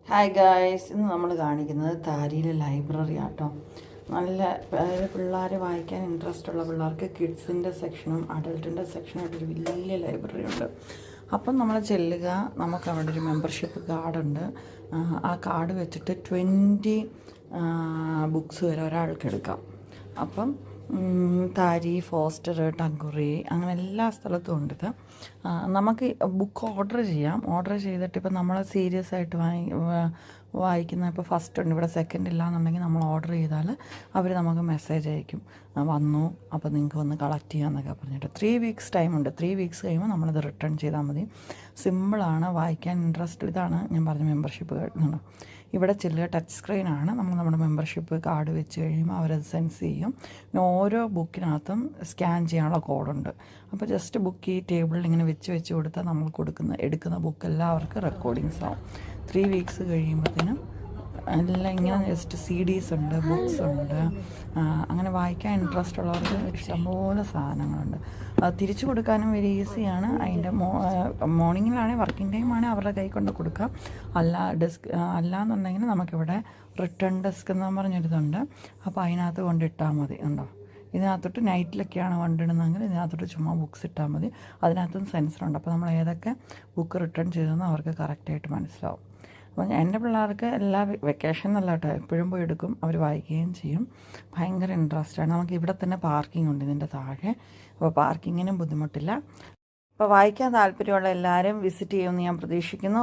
Hi guys, ഇന്ന് നമ്മൾ കാണിക്കുന്നത് താരിയിലെ ലൈബ്രറി ആട്ടോ. നല്ല പിള്ളേർ വായിക്കാൻ ഇൻട്രസ്റ്റ് ഉള്ള പിള്ളേർക്ക് കിഡ്സിൻ്റെ സെക്ഷനും അഡൾട്ടിൻ്റെ സെക്ഷനായിട്ടൊരു വലിയ ലൈബ്രറി ഉണ്ട്. അപ്പം നമ്മൾ ചെല്ലുക, നമുക്ക് അവിടെ ഒരു മെമ്പർഷിപ്പ് കാർഡുണ്ട്. ആ കാർഡ് വെച്ചിട്ട് 20 ബുക്സ് വരെ ഒരാൾക്ക് എടുക്കാം. അപ്പം താരി, ഫോസ്റ്റർ, ടങ്കുറി അങ്ങനെ എല്ലാ സ്ഥലത്തും ഉണ്ട് ഇത്. നമുക്ക് ബുക്ക് ഓർഡർ ചെയ്യാം. ഓർഡർ ചെയ്തിട്ട് ഇപ്പം നമ്മൾ സീരിയസ് ആയിട്ട് വായിക്കുന്ന ഇപ്പോൾ ഫസ്റ്റ് ഉണ്ട്, ഇവിടെ സെക്കൻഡ് ഇല്ല എന്നുണ്ടെങ്കിൽ നമ്മൾ ഓർഡർ ചെയ്താൽ അവർ നമുക്ക് മെസ്സേജ് അയക്കും, വന്നു അപ്പോൾ നിങ്ങൾക്ക് വന്ന് കളക്ട് ചെയ്യാമെന്നൊക്കെ പറഞ്ഞിട്ട്. 3 വീക്സ് ടൈമുണ്ട്. 3 വീക്സ് കഴിയുമ്പോൾ നമ്മളത് റിട്ടേൺ ചെയ്താൽ മതി. സിമ്പിളാണ്, വായിക്കാൻ ഇൻട്രസ്റ്റ്. ഇതാണ് ഞാൻ പറഞ്ഞ മെമ്പർഷിപ്പ് കാർഡ്. ഇവിടെ ചെല്ലുക, ടച്ച് സ്ക്രീനാണ്. നമ്മൾ നമ്മുടെ മെമ്പർഷിപ്പ് കാർഡ് വെച്ച് കഴിയുമ്പോൾ അവരത് സെൻസ് ചെയ്യും. പിന്നെ ഓരോ ബുക്കിനകത്തും സ്കാൻ ചെയ്യാനുള്ള കോഡുണ്ട്. അപ്പോൾ ജസ്റ്റ് ബുക്ക് ഈ ടേബിളിൽ ഇങ്ങനെ വെച്ച് കൊടുത്താൽ നമ്മൾ എടുക്കുന്ന ബുക്ക് എല്ലാവർക്കും റെക്കോർഡിങ്സ് ആവും. 3 വീക്സ് കഴിയുമ്പോഴത്തേനും എല്ലാം ഇങ്ങനെ ജസ്റ്റ് CDs ഉണ്ട്, ബുക്സ് ഉണ്ട്. അങ്ങനെ വായിക്കാൻ ഇൻട്രസ്റ്റ് ഉള്ളവർക്ക് ഇഷ്ടംപോലെ സാധനങ്ങളുണ്ട്. അത് തിരിച്ചു കൊടുക്കാനും വെരി ഈസിയാണ്. അതിൻ്റെ മോർണിംഗിലാണെങ്കിൽ വർക്കിംഗ് ടൈമാണെങ്കിൽ അവരുടെ കൈ കൊണ്ട് കൊടുക്കാം. അല്ലാന്നുണ്ടെങ്കിൽ നമുക്കിവിടെ റിട്ടേൺ ഡെസ്ക് എന്ന് പറഞ്ഞൊരിതുണ്ട്. അപ്പോൾ അതിനകത്ത് കൊണ്ടിട്ടാൽ മതി. ഉണ്ടോ, ഇതിനകത്തോട്ട് നൈറ്റിലൊക്കെയാണ് കൊണ്ടിടുന്നതെങ്കിൽ ഇതിനകത്തോട്ട് ചുമ്മാ ബുക്സ് ഇട്ടാൽ മതി. അതിനകത്തും സെൻസറുണ്ട്. അപ്പോൾ നമ്മൾ ഏതൊക്കെ ബുക്ക് റിട്ടേൺ ചെയ്തെന്ന് അവർക്ക് കറക്റ്റായിട്ട് മനസ്സിലാവും. അപ്പോൾ എൻ്റെ പിള്ളേർക്ക് എല്ലാ വെക്കേഷൻ എന്നല്ല കേട്ടോ, എപ്പോഴും പോയി എടുക്കും, അവർ വായിക്കുകയും ചെയ്യും. ഭയങ്കര ഇൻട്രസ്റ്റാണ്. നമുക്ക് ഇവിടെ തന്നെ പാർക്കിംഗ് ഉണ്ട് ഇതിൻ്റെ താഴെ, അപ്പോൾ പാർക്കിങ്ങിനും ബുദ്ധിമുട്ടില്ല. അപ്പോൾ വായിക്കാൻ താല്പര്യമുള്ള എല്ലാവരും വിസിറ്റ് ചെയ്യുമെന്ന് ഞാൻ പ്രതീക്ഷിക്കുന്നു.